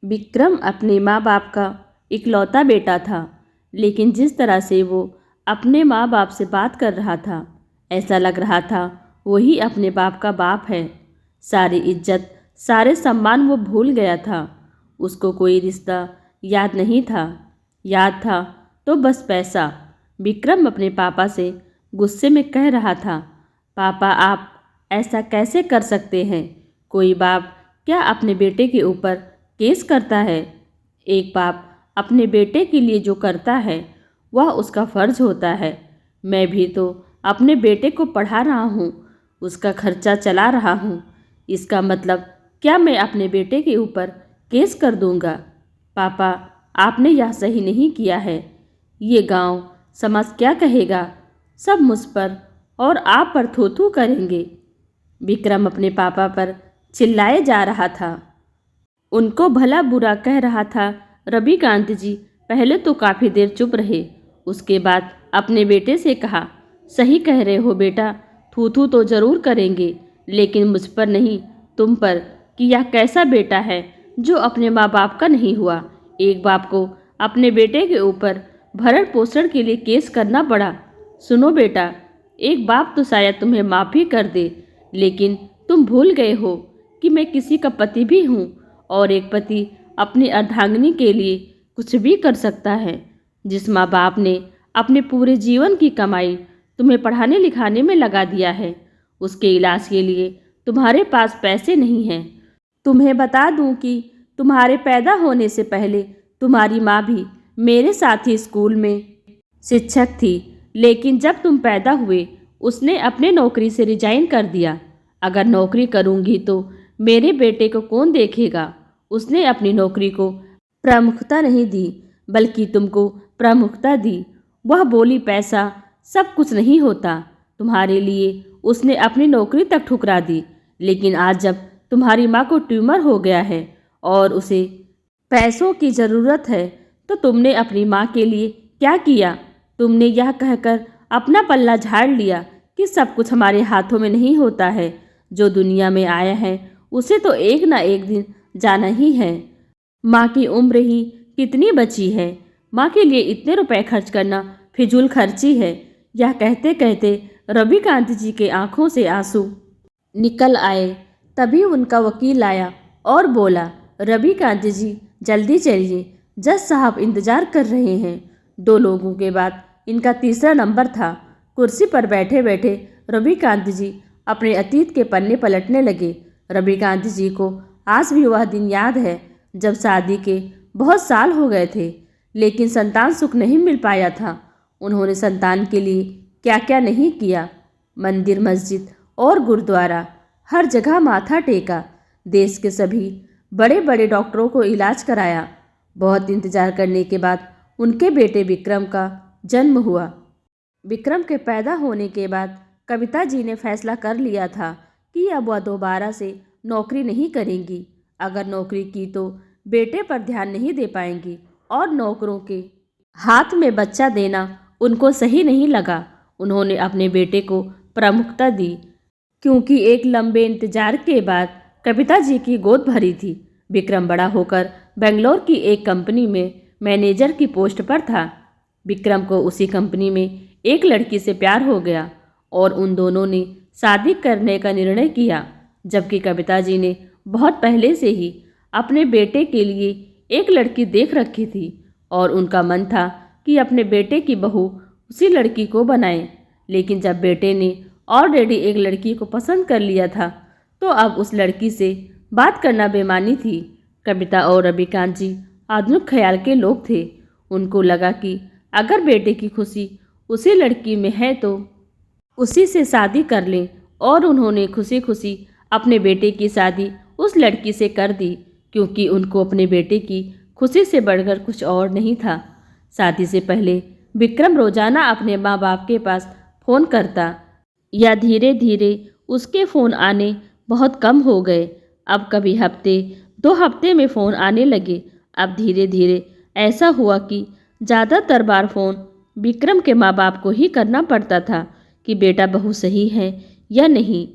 विक्रम अपने माँ बाप का इकलौता बेटा था, लेकिन जिस तरह से वो अपने माँ बाप से बात कर रहा था, ऐसा लग रहा था वही अपने बाप का बाप है। सारी इज्जत, सारे सम्मान वो भूल गया था। उसको कोई रिश्ता याद नहीं था। याद था तो बस पैसा। विक्रम अपने पापा से गुस्से में कह रहा था, पापा आप ऐसा कैसे कर सकते हैं? कोई बाप क्या अपने बेटे के ऊपर केस करता है? एक बाप अपने बेटे के लिए जो करता है वह उसका फर्ज होता है। मैं भी तो अपने बेटे को पढ़ा रहा हूँ, उसका खर्चा चला रहा हूँ। इसका मतलब क्या मैं अपने बेटे के ऊपर केस कर दूँगा? पापा आपने यह सही नहीं किया है। ये गांव समाज क्या कहेगा? सब मुझ पर और आप पर थू थू करेंगे। विक्रम अपने पापा पर चिल्लाए जा रहा था। उनको भला बुरा कह रहा था। रविकांत जी पहले तो काफ़ी देर चुप रहे, उसके बाद अपने बेटे से कहा, सही कह रहे हो बेटा, थू थू तो ज़रूर करेंगे, लेकिन मुझ पर नहीं, तुम पर, कि यह कैसा बेटा है जो अपने माँ बाप का नहीं हुआ। एक बाप को अपने बेटे के ऊपर भरण पोषण के लिए केस करना पड़ा। सुनो बेटा, एक बाप तो शायद तुम्हें माफ़ भी कर दे, लेकिन तुम भूल गए हो कि मैं किसी का पति भी हूँ और एक पति अपनी अर्धांगिनी के लिए कुछ भी कर सकता है। जिस माँ बाप ने अपने पूरे जीवन की कमाई तुम्हें पढ़ाने लिखाने में लगा दिया है, उसके इलाज के लिए तुम्हारे पास पैसे नहीं हैं। तुम्हें बता दूं कि तुम्हारे पैदा होने से पहले तुम्हारी माँ भी मेरे साथ ही स्कूल में शिक्षक थी, लेकिन जब तुम पैदा हुए उसने अपने नौकरी से रिजाइन कर दिया। अगर नौकरी करूंगी तो मेरे बेटे को कौन देखेगा? उसने अपनी नौकरी को प्रमुखता नहीं दी, बल्कि तुमको प्रमुखता दी। वह बोली पैसा सब कुछ नहीं होता। तुम्हारे लिए उसने अपनी नौकरी तक ठुकरा दी, लेकिन आज जब तुम्हारी माँ को ट्यूमर हो गया है और उसे पैसों की ज़रूरत है, तो तुमने अपनी माँ के लिए क्या किया? तुमने यह कहकर अपना पल्ला झाड़ लिया कि सब कुछ हमारे हाथों में नहीं होता है। जो दुनिया में आया है उसे तो एक ना एक दिन जाना ही है। माँ की उम्र ही कितनी बची है? माँ के लिए इतने रुपए खर्च करना फिजूल खर्ची है। यह कहते कहते रविकांत जी के आंखों से आंसू निकल आए। तभी उनका वकील आया और बोला, रविकांत जी जल्दी चलिए, जज साहब इंतजार कर रहे हैं। 2 लोगों के बाद इनका तीसरा नंबर था। कुर्सी पर बैठे बैठे रविकांत जी अपने अतीत के पन्ने पलटने लगे। रविकांत जी को आज भी वह दिन याद है जब शादी के बहुत साल हो गए थे, लेकिन संतान सुख नहीं मिल पाया था। उन्होंने संतान के लिए क्या क्या नहीं किया। मंदिर, मस्जिद और गुरुद्वारा, हर जगह माथा टेका। देश के सभी बड़े बड़े डॉक्टरों को इलाज कराया। बहुत इंतजार करने के बाद उनके बेटे विक्रम का जन्म हुआ। विक्रम के पैदा होने के बाद कविता जी ने फैसला कर लिया था कि अब वह दोबारा से नौकरी नहीं करेंगी। अगर नौकरी की तो बेटे पर ध्यान नहीं दे पाएंगी और नौकरों के हाथ में बच्चा देना उनको सही नहीं लगा। उन्होंने अपने बेटे को प्रमुखता दी, क्योंकि एक लंबे इंतजार के बाद कविता जी की गोद भरी थी। विक्रम बड़ा होकर बेंगलोर की एक कंपनी में मैनेजर की पोस्ट पर था। विक्रम को उसी कंपनी में एक लड़की से प्यार हो गया और उन दोनों ने शादी करने का निर्णय किया, जबकि कविता जी ने बहुत पहले से ही अपने बेटे के लिए एक लड़की देख रखी थी और उनका मन था कि अपने बेटे की बहू उसी लड़की को बनाए। लेकिन जब बेटे ने ऑलरेडी एक लड़की को पसंद कर लिया था, तो अब उस लड़की से बात करना बेमानी थी। कविता और रविकांत जी आधुनिक ख्याल के लोग थे। उनको लगा कि अगर बेटे की खुशी उसी लड़की में है तो उसी से शादी कर लें, और उन्होंने खुशी खुशी अपने बेटे की शादी उस लड़की से कर दी, क्योंकि उनको अपने बेटे की खुशी से बढ़कर कुछ और नहीं था। शादी से पहले विक्रम रोजाना अपने माँ बाप के पास फ़ोन करता, या धीरे धीरे उसके फ़ोन आने बहुत कम हो गए। अब कभी हफ्ते 2 हफ्ते में फ़ोन आने लगे। अब धीरे धीरे ऐसा हुआ कि ज़्यादातर बार फ़ोन विक्रम के माँ बाप को ही करना पड़ता था कि बेटा बहू सही है या नहीं,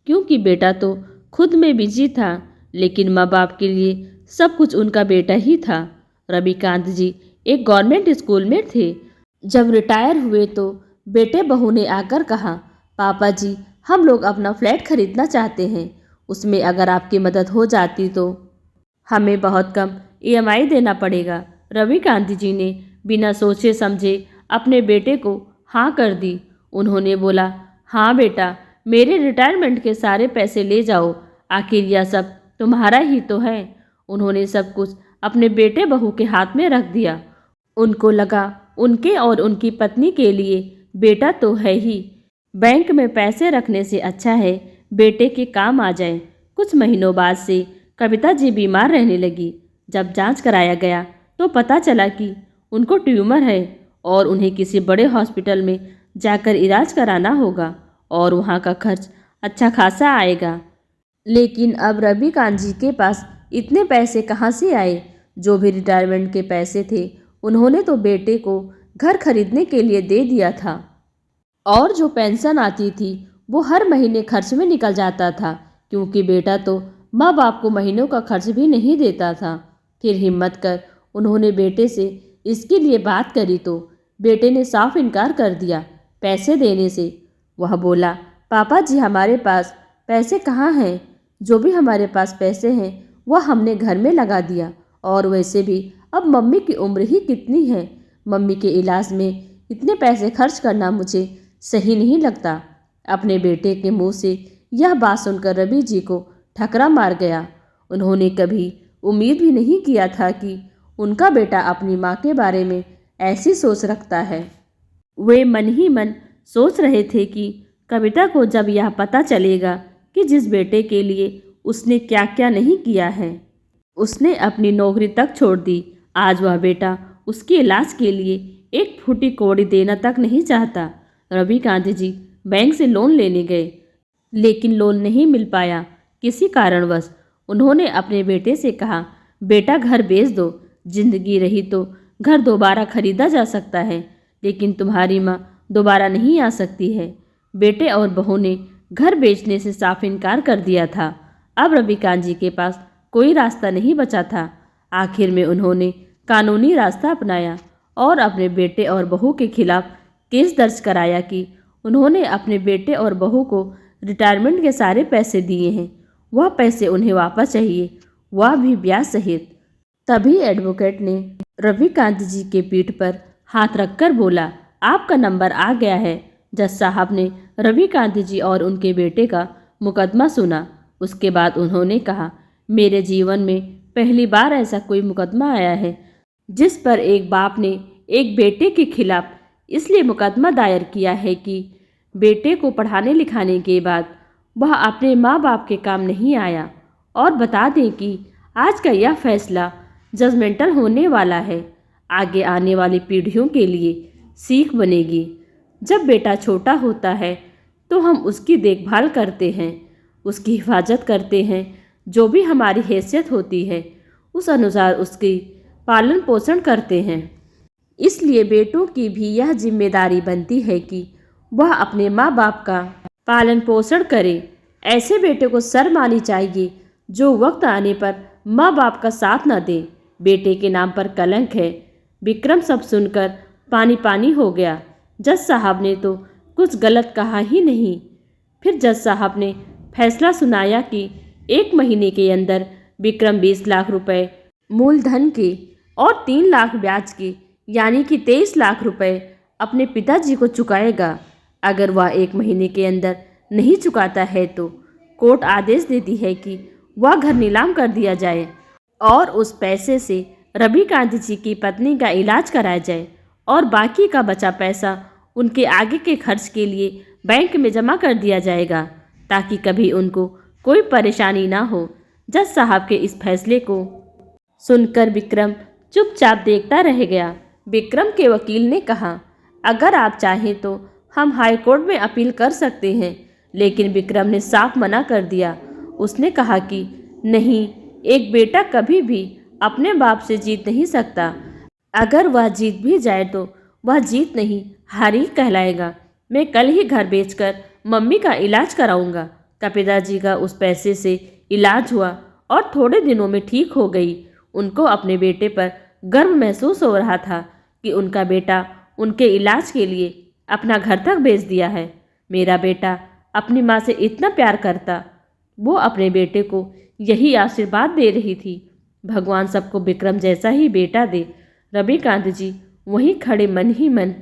क्योंकि बेटा तो खुद में बिजी था, लेकिन माँ बाप के लिए सब कुछ उनका बेटा ही था। रविकांत जी एक गवर्नमेंट स्कूल में थे। जब रिटायर हुए तो बेटे बहू ने आकर कहा, पापा जी हम लोग अपना फ्लैट खरीदना चाहते हैं, उसमें अगर आपकी मदद हो जाती तो। हमें बहुत कम ईएमआई देना पड़ेगा। रविकांत जी ने बिना सोचे समझे अपने बेटे को हाँ कर दी। उन्होंने बोला, हाँ बेटा, मेरे रिटायरमेंट के सारे पैसे ले जाओ, आखिर यह सब तुम्हारा ही तो है। उन्होंने सब कुछ अपने बेटे बहू के हाथ में रख दिया। उनको लगा उनके और उनकी पत्नी के लिए बेटा तो है ही, बैंक में पैसे रखने से अच्छा है बेटे के काम आ जाए। कुछ महीनों बाद से कविता जी बीमार रहने लगी। जब जांच कराया गया तो पता चला कि उनको ट्यूमर है और उन्हें किसी बड़े हॉस्पिटल में जाकर इलाज कराना होगा और वहाँ का खर्च अच्छा खासा आएगा। लेकिन अब रविकांत जी के पास इतने पैसे कहाँ से आए? जो भी रिटायरमेंट के पैसे थे उन्होंने तो बेटे को घर खरीदने के लिए दे दिया था, और जो पेंशन आती थी वो हर महीने खर्च में निकल जाता था, क्योंकि बेटा तो माँ बाप को महीनों का खर्च भी नहीं देता था। फिर हिम्मत कर उन्होंने बेटे से इसके लिए बात करी तो बेटे ने साफ इनकार कर दिया पैसे देने से। वह बोला, पापा जी हमारे पास पैसे कहाँ हैं? जो भी हमारे पास पैसे हैं वह हमने घर में लगा दिया, और वैसे भी अब मम्मी की उम्र ही कितनी है, मम्मी के इलाज में इतने पैसे खर्च करना मुझे सही नहीं लगता। अपने बेटे के मुंह से यह बात सुनकर रवि जी को ठकरा मार गया। उन्होंने कभी उम्मीद भी नहीं किया था कि उनका बेटा अपनी माँ के बारे में ऐसी सोच रखता है। वे मन ही मन सोच रहे थे कि कविता को जब यह पता चलेगा कि जिस बेटे के लिए उसने क्या क्या नहीं किया है, उसने अपनी नौकरी तक छोड़ दी, आज वह बेटा उसके इलाज के लिए एक फूटी कौड़ी देना तक नहीं चाहता। रविकांत जी बैंक से लोन लेने गए, लेकिन लोन नहीं मिल पाया। किसी कारणवश उन्होंने अपने बेटे से कहा, बेटा घर बेच दो, जिंदगी रही तो घर दोबारा खरीदा जा सकता है, लेकिन तुम्हारी माँ दोबारा नहीं आ सकती है। बेटे और बहू ने घर बेचने से साफ इनकार कर दिया था। अब रविकांत जी के पास कोई रास्ता नहीं बचा था। आखिर में उन्होंने कानूनी रास्ता अपनाया और अपने बेटे और बहू के खिलाफ केस दर्ज कराया कि उन्होंने अपने बेटे और बहू को रिटायरमेंट के सारे पैसे दिए हैं, वह पैसे उन्हें वापस चाहिए, वह भी ब्याज सहित। तभी एडवोकेट ने रविकांत जी के पीठ पर हाथ रखकर बोला, आपका नंबर आ गया है। जज साहब ने रविकांत जी और उनके बेटे का मुकदमा सुना। उसके बाद उन्होंने कहा, मेरे जीवन में पहली बार ऐसा कोई मुकदमा आया है जिस पर एक बाप ने एक बेटे के खिलाफ इसलिए मुकदमा दायर किया है कि बेटे को पढ़ाने लिखाने के बाद वह अपने माँ बाप के काम नहीं आया। और बता दें कि आज का यह फैसला जजमेंटल होने वाला है, आगे आने वाली पीढ़ियों के लिए सीख बनेगी। जब बेटा छोटा होता है तो हम उसकी देखभाल करते हैं, उसकी हिफाजत करते हैं, जो भी हमारी हैसियत होती है उस अनुसार उसकी पालन पोषण करते हैं। इसलिए बेटों की भी यह जिम्मेदारी बनती है कि वह अपने माँ बाप का पालन पोषण करे। ऐसे बेटे को शर्म आनी चाहिए जो वक्त आने पर माँ बाप का साथ न दे। बेटे के नाम पर कलंक है। विक्रम सब सुनकर पानी पानी हो गया। जज साहब ने तो कुछ गलत कहा ही नहीं। फिर जज साहब ने फैसला सुनाया कि 1 महीने के अंदर विक्रम 20 लाख रुपए मूलधन के और 3 लाख ब्याज के, यानी कि 23 लाख रुपए अपने पिताजी को चुकाएगा। अगर वह 1 महीने के अंदर नहीं चुकाता है तो कोर्ट आदेश देती है कि वह घर नीलाम कर दिया जाए और उस पैसे से रविकांत जी की पत्नी का इलाज कराया जाए और बाकी का बचा पैसा उनके आगे के खर्च के लिए बैंक में जमा कर दिया जाएगा, ताकि कभी उनको कोई परेशानी ना हो। जज साहब के इस फैसले को सुनकर विक्रम चुपचाप देखता रह गया। विक्रम के वकील ने कहा, अगर आप चाहें तो हम हाई कोर्ट में अपील कर सकते हैं, लेकिन विक्रम ने साफ मना कर दिया। उसने कहा कि नहीं, एक बेटा कभी भी अपने बाप से जीत नहीं सकता। अगर वह जीत भी जाए तो वह जीत नहीं, हार ही कहलाएगा। मैं कल ही घर बेचकर मम्मी का इलाज कराऊंगा। कपिता जी का उस पैसे से इलाज हुआ और थोड़े दिनों में ठीक हो गई। उनको अपने बेटे पर गर्व महसूस हो रहा था कि उनका बेटा उनके इलाज के लिए अपना घर तक भेज दिया है। मेरा बेटा अपनी माँ से इतना प्यार करता। वो अपने बेटे को यही आशीर्वाद दे रही थी, भगवान सबको विक्रम जैसा ही बेटा दे। रविकांत जी वहीं खड़े मन ही मन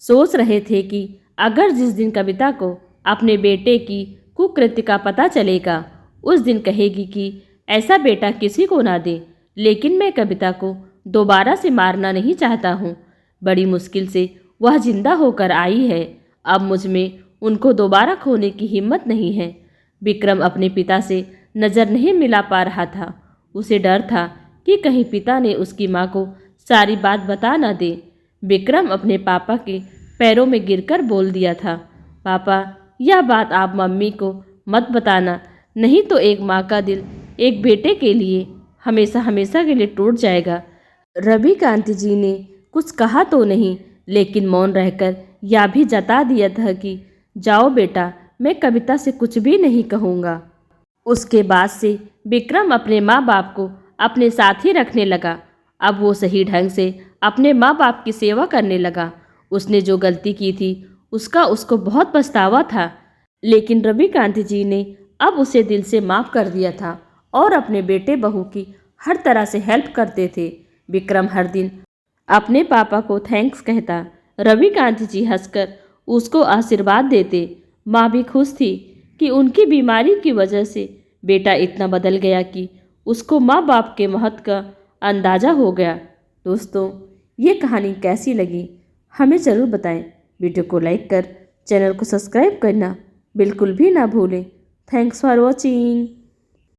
सोच रहे थे कि अगर जिस दिन कविता को अपने बेटे की कुकृत्य का पता चलेगा, उस दिन कहेगी कि ऐसा बेटा किसी को ना दे। लेकिन मैं कविता को दोबारा से मारना नहीं चाहता हूँ। बड़ी मुश्किल से वह जिंदा होकर आई है। अब मुझ में उनको दोबारा खोने की हिम्मत नहीं है। विक्रम अपने पिता से नज़र नहीं मिला पा रहा था। उसे डर था कि कहीं पिता ने उसकी माँ को सारी बात बता न दे। विक्रम अपने पापा के पैरों में गिरकर बोल दिया था, पापा यह बात आप मम्मी को मत बताना, नहीं तो एक माँ का दिल एक बेटे के लिए हमेशा हमेशा के लिए टूट जाएगा। रविकांत जी ने कुछ कहा तो नहीं, लेकिन मौन रहकर यह भी जता दिया था कि जाओ बेटा, मैं कविता से कुछ भी नहीं कहूँगा। उसके बाद से विक्रम अपने माँ बाप को अपने साथ ही रखने लगा। अब वो सही ढंग से अपने माँ बाप की सेवा करने लगा। उसने जो गलती की थी उसका उसको बहुत पछतावा था, लेकिन रविकांत जी ने अब उसे दिल से माफ़ कर दिया था और अपने बेटे बहू की हर तरह से हेल्प करते थे। विक्रम हर दिन अपने पापा को थैंक्स कहता। रविकांत जी हंसकर उसको आशीर्वाद देते। माँ भी खुश थी कि उनकी बीमारी की वजह से बेटा इतना बदल गया कि उसको माँ बाप के महत्व का अंदाज़ा हो गया। दोस्तों, ये कहानी कैसी लगी हमें ज़रूर बताएं। वीडियो को लाइक कर चैनल को सब्सक्राइब करना बिल्कुल भी ना भूलें। Thanks for watching.